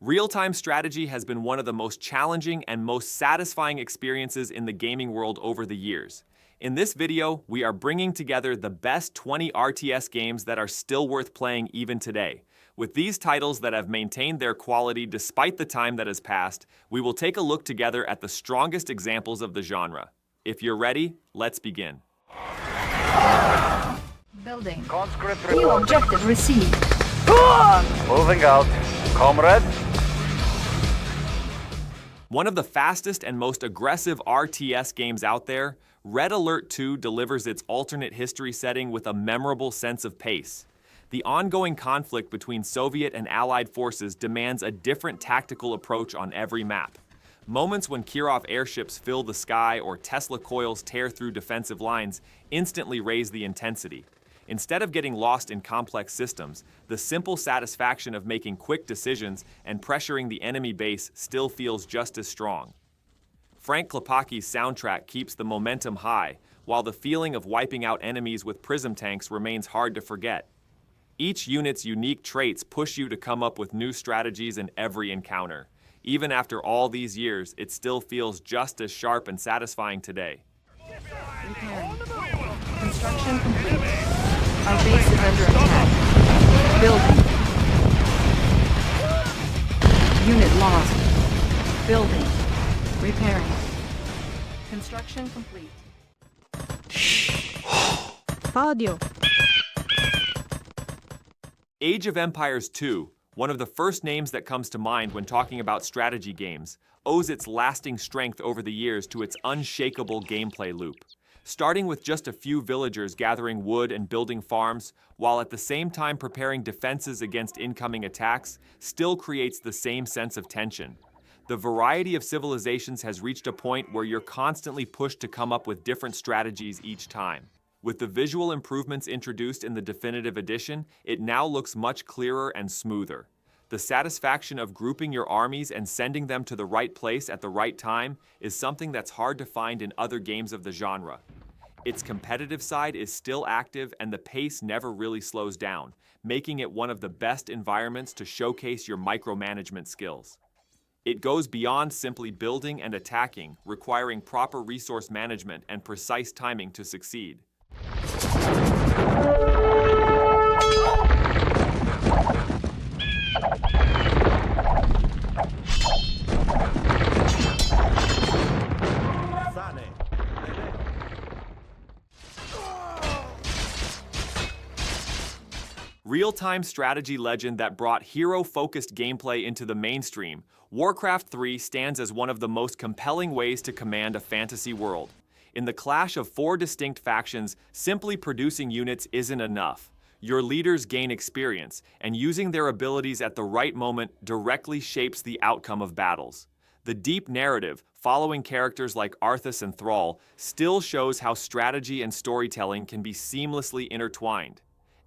Real-time strategy has been one of the most challenging and most satisfying experiences in the gaming world over the years. In this video, we are bringing together the best 20 RTS games that are still worth playing even today. With these titles that have maintained their quality despite the time that has passed, we will take a look together at the strongest examples of the genre. If you're ready, let's begin. Building. Conscript New report. objective received. Moving out. Comrade. One of the fastest and most aggressive RTS games out there, Red Alert 2 delivers its alternate history setting with a memorable sense of pace. The ongoing conflict between Soviet and Allied forces demands a different tactical approach on every map. Moments when Kirov airships fill the sky or Tesla coils tear through defensive lines instantly raise the intensity. Instead of getting lost in complex systems, the simple satisfaction of making quick decisions and pressuring the enemy base still feels just as strong. Frank Klepacki's soundtrack keeps the momentum high, while the feeling of wiping out enemies with prism tanks remains hard to forget. Each unit's unique traits push you to come up with new strategies in every encounter. Even after all these years, it still feels just as sharp and satisfying today. Repairing. Construction complete. Our base is under attack. Building. Unit lost. Building. Repairing. Construction complete. Audio. Age of Empires 2, one of the first names that comes to mind when talking about strategy games, owes its lasting strength over the years to its unshakable gameplay loop. Starting with just a few villagers gathering wood and building farms, while at the same time preparing defenses against incoming attacks, still creates the same sense of tension. The variety of civilizations has reached a point where you're constantly pushed to come up with different strategies each time. With the visual improvements introduced in the definitive edition, it now looks much clearer and smoother. The satisfaction of grouping your armies and sending them to the right place at the right time is something that's hard to find in other games of the genre. Its competitive side is still active and the pace never really slows down, making it one of the best environments to showcase your micromanagement skills. It goes beyond simply building and attacking, requiring proper resource management and precise timing to succeed. Real-time strategy legend that brought hero-focused gameplay into the mainstream, Warcraft 3 stands as one of the most compelling ways to command a fantasy world. In the clash of 4 distinct factions, simply producing units isn't enough. Your leaders gain experience, and using their abilities at the right moment directly shapes the outcome of battles. The deep narrative, following characters like Arthas and Thrall, still shows how strategy and storytelling can be seamlessly intertwined.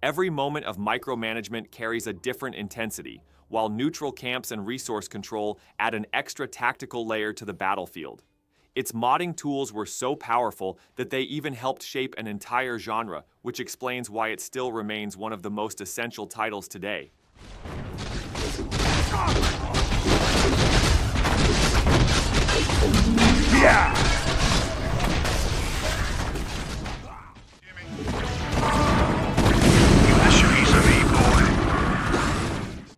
Every moment of micromanagement carries a different intensity, while neutral camps and resource control add an extra tactical layer to the battlefield. Its modding tools were so powerful that they even helped shape an entire genre, which explains why it still remains one of the most essential titles today.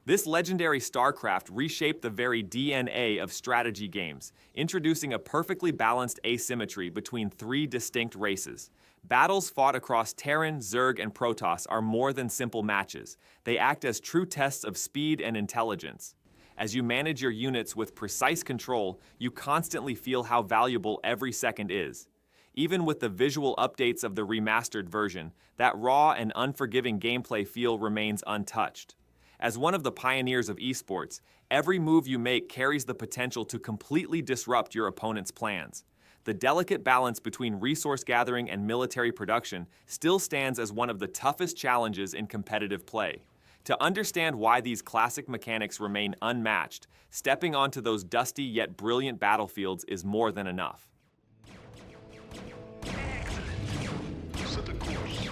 This legendary StarCraft reshaped the very DNA of strategy games, introducing a perfectly balanced asymmetry between 3 distinct races. Battles fought across Terran, Zerg, and Protoss are more than simple matches. They act as true tests of speed and intelligence. As you manage your units with precise control, you constantly feel how valuable every second is. Even with the visual updates of the remastered version, that raw and unforgiving gameplay feel remains untouched. As one of the pioneers of esports, every move you make carries the potential to completely disrupt your opponent's plans. The delicate balance between resource gathering and military production still stands as one of the toughest challenges in competitive play. To understand why these classic mechanics remain unmatched, stepping onto those dusty yet brilliant battlefields is more than enough. Set the course.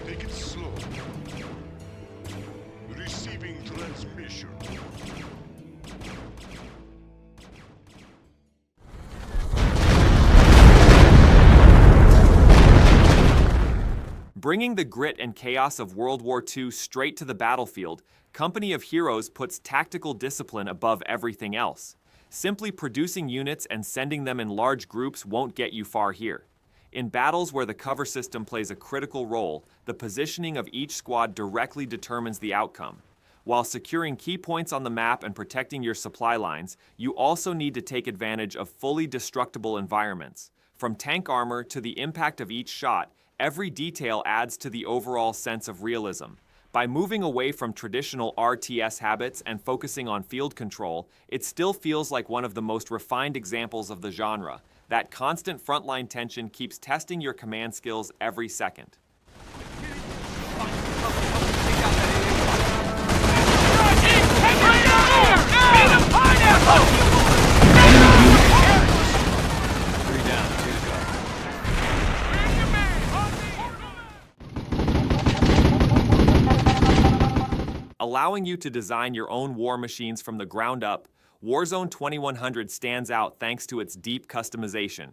Take it slow. Receiving transmission. Bringing the grit and chaos of World War II straight to the battlefield, Company of Heroes puts tactical discipline above everything else. Simply producing units and sending them in large groups won't get you far here. In battles where the cover system plays a critical role, the positioning of each squad directly determines the outcome. While securing key points on the map and protecting your supply lines, you also need to take advantage of fully destructible environments. From tank armor to the impact of each shot, every detail adds to the overall sense of realism. By moving away from traditional RTS habits and focusing on field control, it still feels like one of the most refined examples of the genre. That constant frontline tension keeps testing your command skills every second. Allowing you to design your own war machines from the ground up, Warzone 2100 stands out thanks to its deep customization.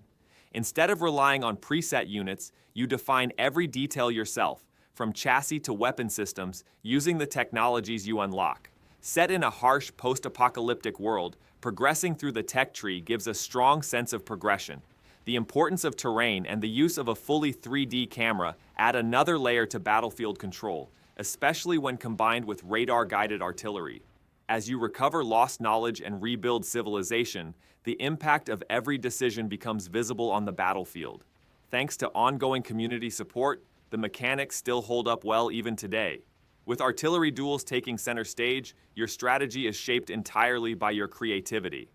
Instead of relying on preset units, you define every detail yourself, from chassis to weapon systems, using the technologies you unlock. Set in a harsh post-apocalyptic world, progressing through the tech tree gives a strong sense of progression. The importance of terrain and the use of a fully 3D camera add another layer to battlefield control, especially when combined with radar-guided artillery. As you recover lost knowledge and rebuild civilization, the impact of every decision becomes visible on the battlefield. Thanks to ongoing community support, the mechanics still hold up well even today. With artillery duels taking center stage, your strategy is shaped entirely by your creativity.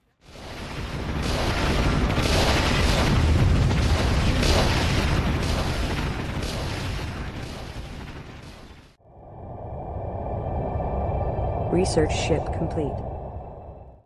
Research ship complete.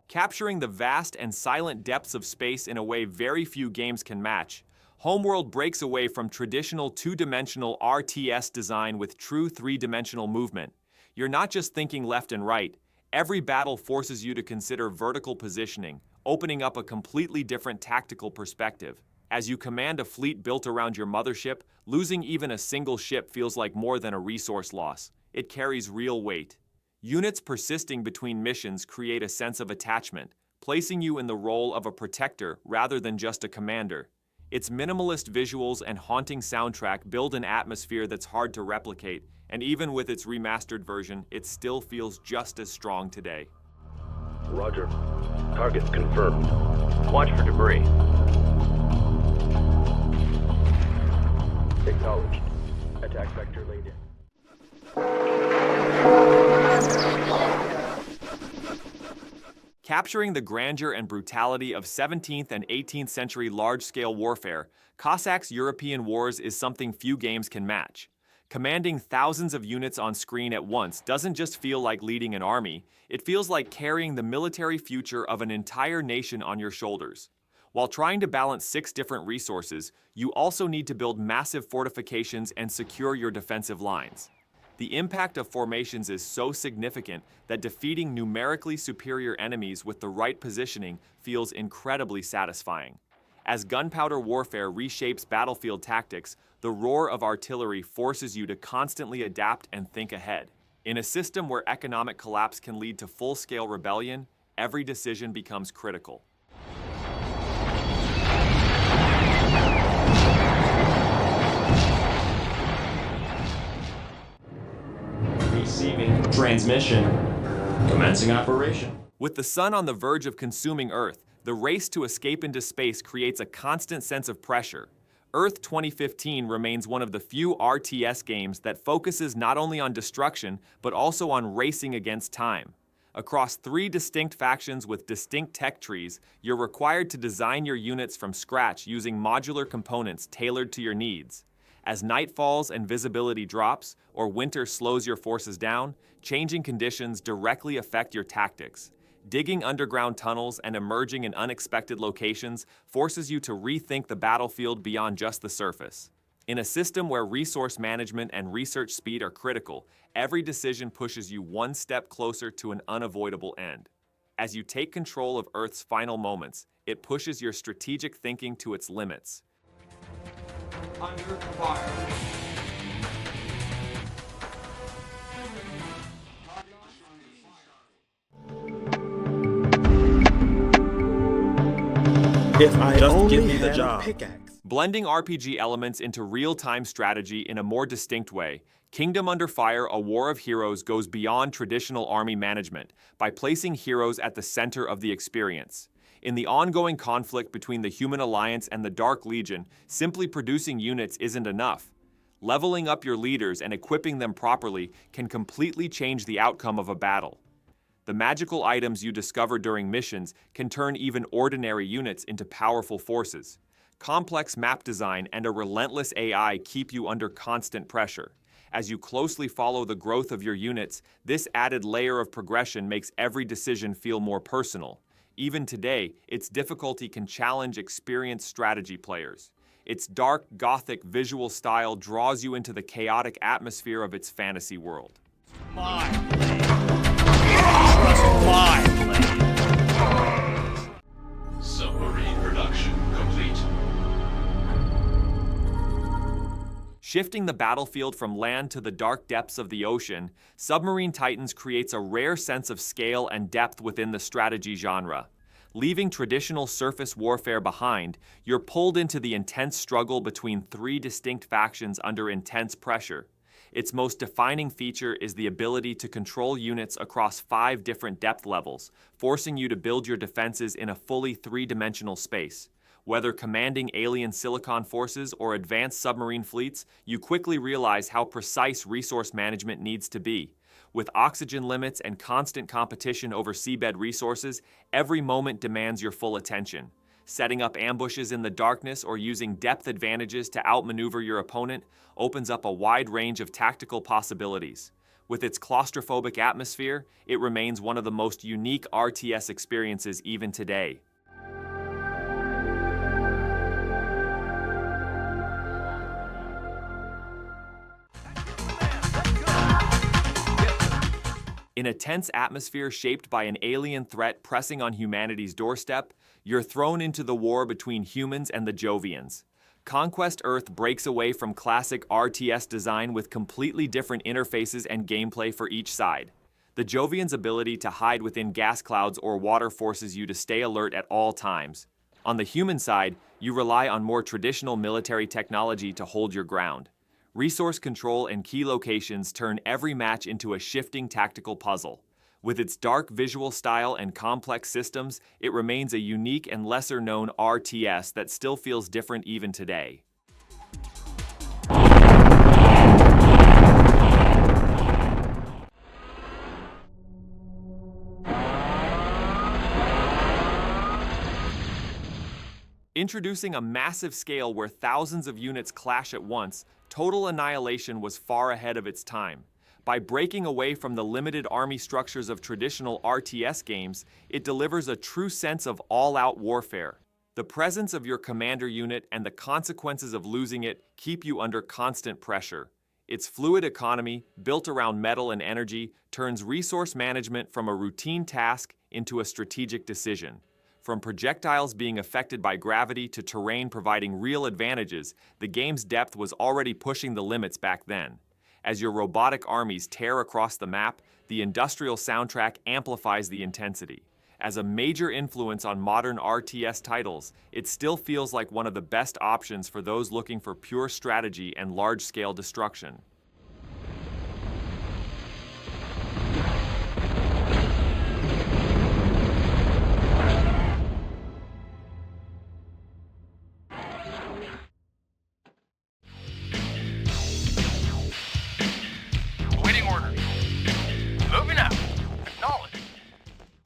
Capturing the vast and silent depths of space in a way very few games can match, Homeworld breaks away from traditional two-dimensional RTS design with true three-dimensional movement. You're not just thinking left and right. Every battle forces you to consider vertical positioning, opening up a completely different tactical perspective. As you command a fleet built around your mothership, losing even a single ship feels like more than a resource loss. It carries real weight. Units persisting between missions create a sense of attachment, placing you in the role of a protector rather than just a commander. Its minimalist visuals and haunting soundtrack build an atmosphere that's hard to replicate, and even with its remastered version, it still feels just as strong today. Roger. Target confirmed. Watch for debris. Acknowledged. Attack vector laid in. Capturing the grandeur and brutality of 17th and 18th century large-scale warfare, Cossacks' European wars is something few games can match. Commanding thousands of units on screen at once doesn't just feel like leading an army, it feels like carrying the military future of an entire nation on your shoulders. While trying to balance 6 different resources, you also need to build massive fortifications and secure your defensive lines. The impact of formations is so significant that defeating numerically superior enemies with the right positioning feels incredibly satisfying. As gunpowder warfare reshapes battlefield tactics, the roar of artillery forces you to constantly adapt and think ahead. In a system where economic collapse can lead to full-scale rebellion, every decision becomes critical. Receiving transmission. Commencing operation. With the sun on the verge of consuming Earth, the race to escape into space creates a constant sense of pressure. Earth 2015 remains one of the few RTS games that focuses not only on destruction, but also on racing against time. Across 3 distinct factions with distinct tech trees, you're required to design your units from scratch using modular components tailored to your needs. As night falls and visibility drops, or winter slows your forces down, changing conditions directly affect your tactics. Digging underground tunnels and emerging in unexpected locations forces you to rethink the battlefield beyond just the surface. In a system where resource management and research speed are critical, every decision pushes you one step closer to an unavoidable end. As you take control of Earth's final moments, it pushes your strategic thinking to its limits. Under fire. If I Just only give me the had job. a pickaxe. Blending RPG elements into real-time strategy in a more distinct way, Kingdom Under Fire: A War of Heroes goes beyond traditional army management by placing heroes at the center of the experience. In the ongoing conflict between the Human Alliance and the Dark Legion, simply producing units isn't enough. Leveling up your leaders and equipping them properly can completely change the outcome of a battle. The magical items you discover during missions can turn even ordinary units into powerful forces. Complex map design and a relentless AI keep you under constant pressure. As you closely follow the growth of your units, this added layer of progression makes every decision feel more personal. Even today, its difficulty can challenge experienced strategy players. Its dark, gothic visual style draws you into the chaotic atmosphere of its fantasy world. My blade. Trust my blade. Submarine production complete. Shifting the battlefield from land to the dark depths of the ocean, Submarine Titans creates a rare sense of scale and depth within the strategy genre. Leaving traditional surface warfare behind, you're pulled into the intense struggle between three distinct factions under intense pressure. Its most defining feature is the ability to control units across 5 different depth levels, forcing you to build your defenses in a fully three-dimensional space. Whether commanding alien silicon forces or advanced submarine fleets, you quickly realize how precise resource management needs to be. With oxygen limits and constant competition over seabed resources, every moment demands your full attention. Setting up ambushes in the darkness or using depth advantages to outmaneuver your opponent opens up a wide range of tactical possibilities. With its claustrophobic atmosphere, it remains one of the most unique RTS experiences even today. In a tense atmosphere shaped by an alien threat pressing on humanity's doorstep, you're thrown into the war between humans and the Jovians. Conquest Earth breaks away from classic RTS design with completely different interfaces and gameplay for each side. The Jovians' ability to hide within gas clouds or water forces you to stay alert at all times. On the human side, you rely on more traditional military technology to hold your ground. Resource control and key locations turn every match into a shifting tactical puzzle. With its dark visual style and complex systems, it remains a unique and lesser-known RTS that still feels different even today. Introducing a massive scale where thousands of units clash at once, Total Annihilation was far ahead of its time. By breaking away from the limited army structures of traditional RTS games, it delivers a true sense of all-out warfare. The presence of your commander unit and the consequences of losing it keep you under constant pressure. Its fluid economy, built around metal and energy, turns resource management from a routine task into a strategic decision. From projectiles being affected by gravity to terrain providing real advantages, the game's depth was already pushing the limits back then. As your robotic armies tear across the map, the industrial soundtrack amplifies the intensity. As a major influence on modern RTS titles, it still feels like one of the best options for those looking for pure strategy and large-scale destruction.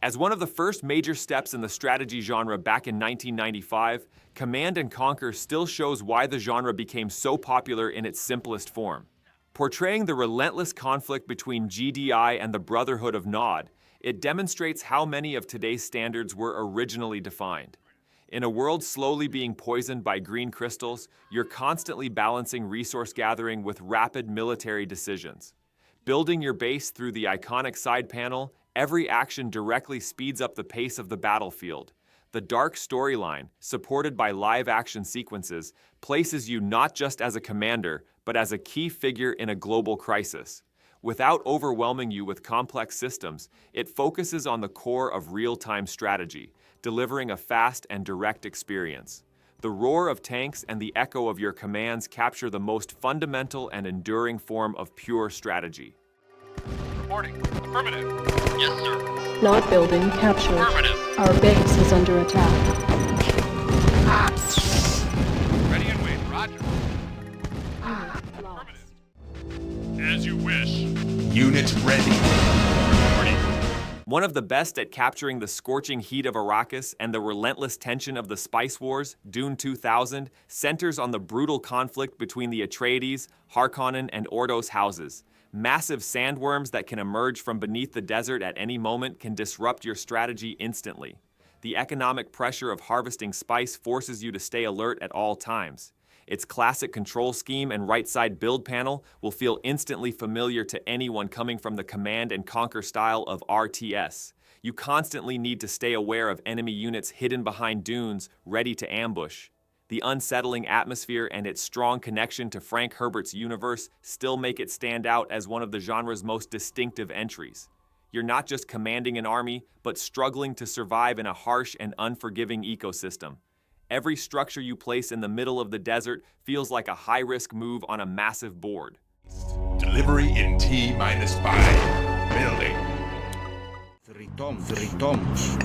As one of the first major steps in the strategy genre back in 1995, Command & Conquer still shows why the genre became so popular in its simplest form. Portraying the relentless conflict between GDI and the Brotherhood of Nod, it demonstrates how many of today's standards were originally defined. In a world slowly being poisoned by green crystals, you're constantly balancing resource gathering with rapid military decisions. Building your base through the iconic side panel, every action directly speeds up the pace of the battlefield. The dark storyline, supported by live-action sequences, places you not just as a commander, but as a key figure in a global crisis. Without overwhelming you with complex systems, it focuses on the core of real-time strategy, delivering a fast and direct experience. The roar of tanks and the echo of your commands capture the most fundamental and enduring form of pure strategy. Reporting. Affirmative. Yes, sir. Not building captured. Affirmative. Our base is under attack. Ready and wait. Roger. Lost. As you wish. Unit ready. One of the best at capturing the scorching heat of Arrakis and the relentless tension of the Spice Wars, Dune 2000, centers on the brutal conflict between the Atreides, Harkonnen, and Ordos houses. Massive sandworms that can emerge from beneath the desert at any moment can disrupt your strategy instantly. The economic pressure of harvesting spice forces you to stay alert at all times. Its classic control scheme and right-side build panel will feel instantly familiar to anyone coming from the command and conquer style of RTS. You constantly need to stay aware of enemy units hidden behind dunes, ready to ambush. The unsettling atmosphere and its strong connection to Frank Herbert's universe still make it stand out as one of the genre's most distinctive entries. You're not just commanding an army, but struggling to survive in a harsh and unforgiving ecosystem. Every structure you place in the middle of the desert feels like a high-risk move on a massive board. Delivery in T-5. Building. 3 toms.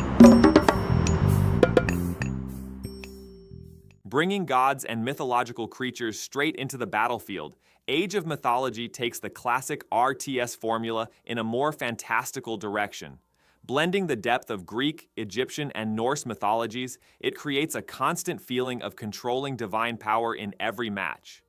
Bringing gods and mythological creatures straight into the battlefield, Age of Mythology takes the classic RTS formula in a more fantastical direction. Blending the depth of Greek, Egyptian, and Norse mythologies, it creates a constant feeling of controlling divine power in every match.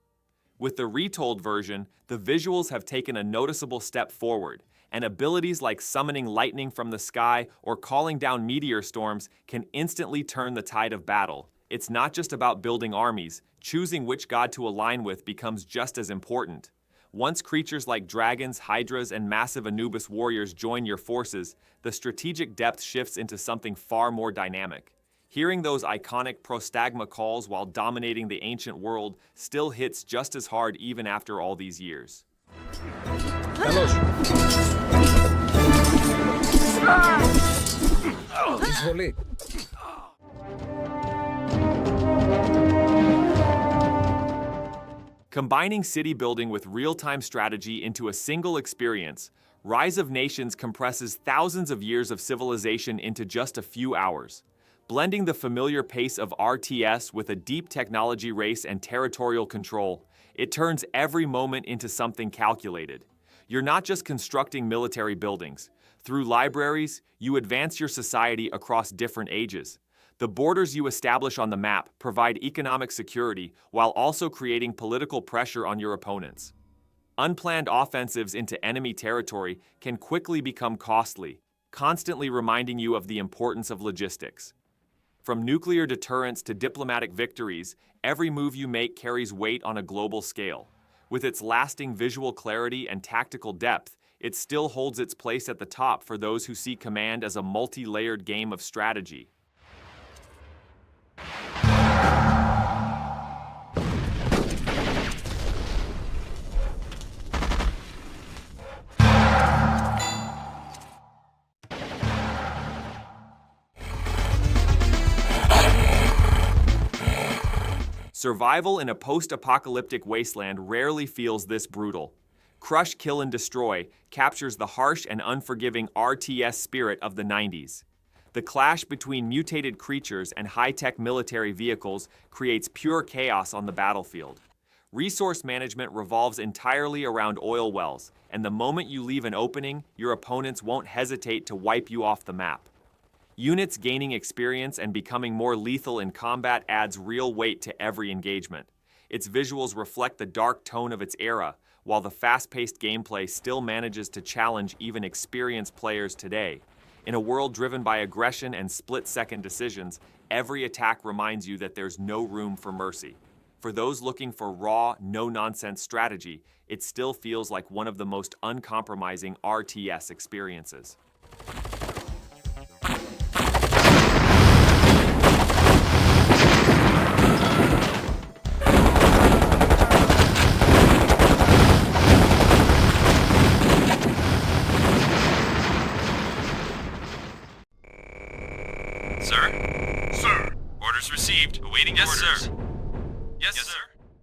With the retold version, the visuals have taken a noticeable step forward, and abilities like summoning lightning from the sky or calling down meteor storms can instantly turn the tide of battle. It's not just about building armies, choosing which god to align with becomes just as important. Once creatures like dragons, hydras, and massive Anubis warriors join your forces, the strategic depth shifts into something far more dynamic. Hearing those iconic prostagma calls while dominating the ancient world still hits just as hard even after all these years. Combining city building with real-time strategy into a single experience, Rise of Nations compresses thousands of years of civilization into just a few hours. Blending the familiar pace of RTS with a deep technology race and territorial control, it turns every moment into something calculated. You're not just constructing military buildings. Through libraries, you advance your society across different ages. The borders you establish on the map provide economic security while also creating political pressure on your opponents. Unplanned offensives into enemy territory can quickly become costly, constantly reminding you of the importance of logistics. From nuclear deterrence to diplomatic victories, every move you make carries weight on a global scale. With its lasting visual clarity and tactical depth, it still holds its place at the top for those who see command as a multi-layered game of strategy. Survival in a post-apocalyptic wasteland rarely feels this brutal. Krush, Kill and Destroy captures the harsh and unforgiving RTS spirit of the 90s. The clash between mutated creatures and high-tech military vehicles creates pure chaos on the battlefield. Resource management revolves entirely around oil wells, and the moment you leave an opening, your opponents won't hesitate to wipe you off the map. Units gaining experience and becoming more lethal in combat adds real weight to every engagement. Its visuals reflect the dark tone of its era, while the fast-paced gameplay still manages to challenge even experienced players today. In a world driven by aggression and split-second decisions, every attack reminds you that there's no room for mercy. For those looking for raw, no-nonsense strategy, it still feels like one of the most uncompromising RTS experiences. Sir? Sir. Orders received. Awaiting orders. Sir. Yes, sir.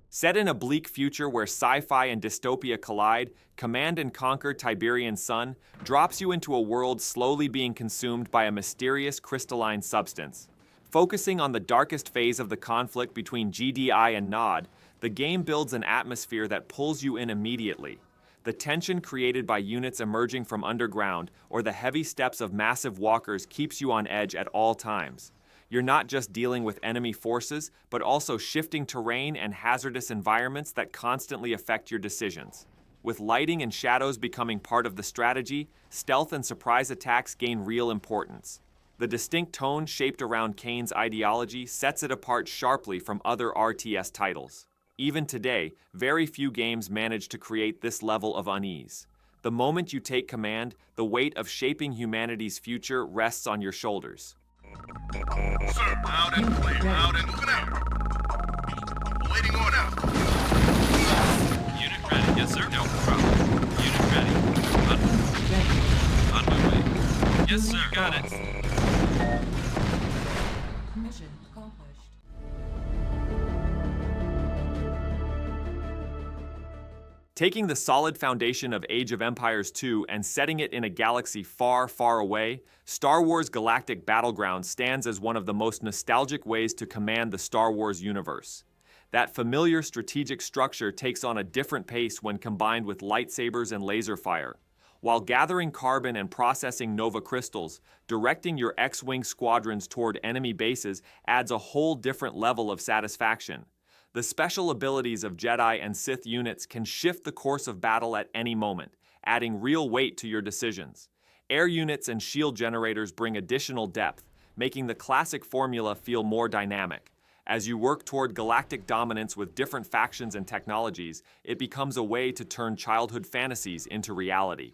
Set in a bleak future where sci-fi and dystopia collide, Command & Conquer Tiberian Sun drops you into a world slowly being consumed by a mysterious crystalline substance. Focusing on the darkest phase of the conflict between GDI and Nod, the game builds an atmosphere that pulls you in immediately. The tension created by units emerging from underground or the heavy steps of massive walkers keeps you on edge at all times. You're not just dealing with enemy forces, but also shifting terrain and hazardous environments that constantly affect your decisions. With lighting and shadows becoming part of the strategy, stealth and surprise attacks gain real importance. The distinct tone shaped around Kane's ideology sets it apart sharply from other RTS titles. Even today, very few games manage to create this level of unease. The moment you take command, the weight of shaping humanity's future rests on your shoulders. Sir, out and clear. Out and moving out. Awaiting order. Unit ready. Yes, sir. No problem. Unit ready. On my way. Yes, sir. Got it. Mission accomplished. Taking the solid foundation of Age of Empires 2 and setting it in a galaxy far, far away, Star Wars Galactic Battlegrounds stands as one of the most nostalgic ways to command the Star Wars universe. That familiar strategic structure takes on a different pace when combined with lightsabers and laser fire. While gathering carbon and processing Nova crystals, directing your X-Wing squadrons toward enemy bases adds a whole different level of satisfaction. The special abilities of Jedi and Sith units can shift the course of battle at any moment, adding real weight to your decisions. Air units and shield generators bring additional depth, making the classic formula feel more dynamic. As you work toward galactic dominance with different factions and technologies, it becomes a way to turn childhood fantasies into reality.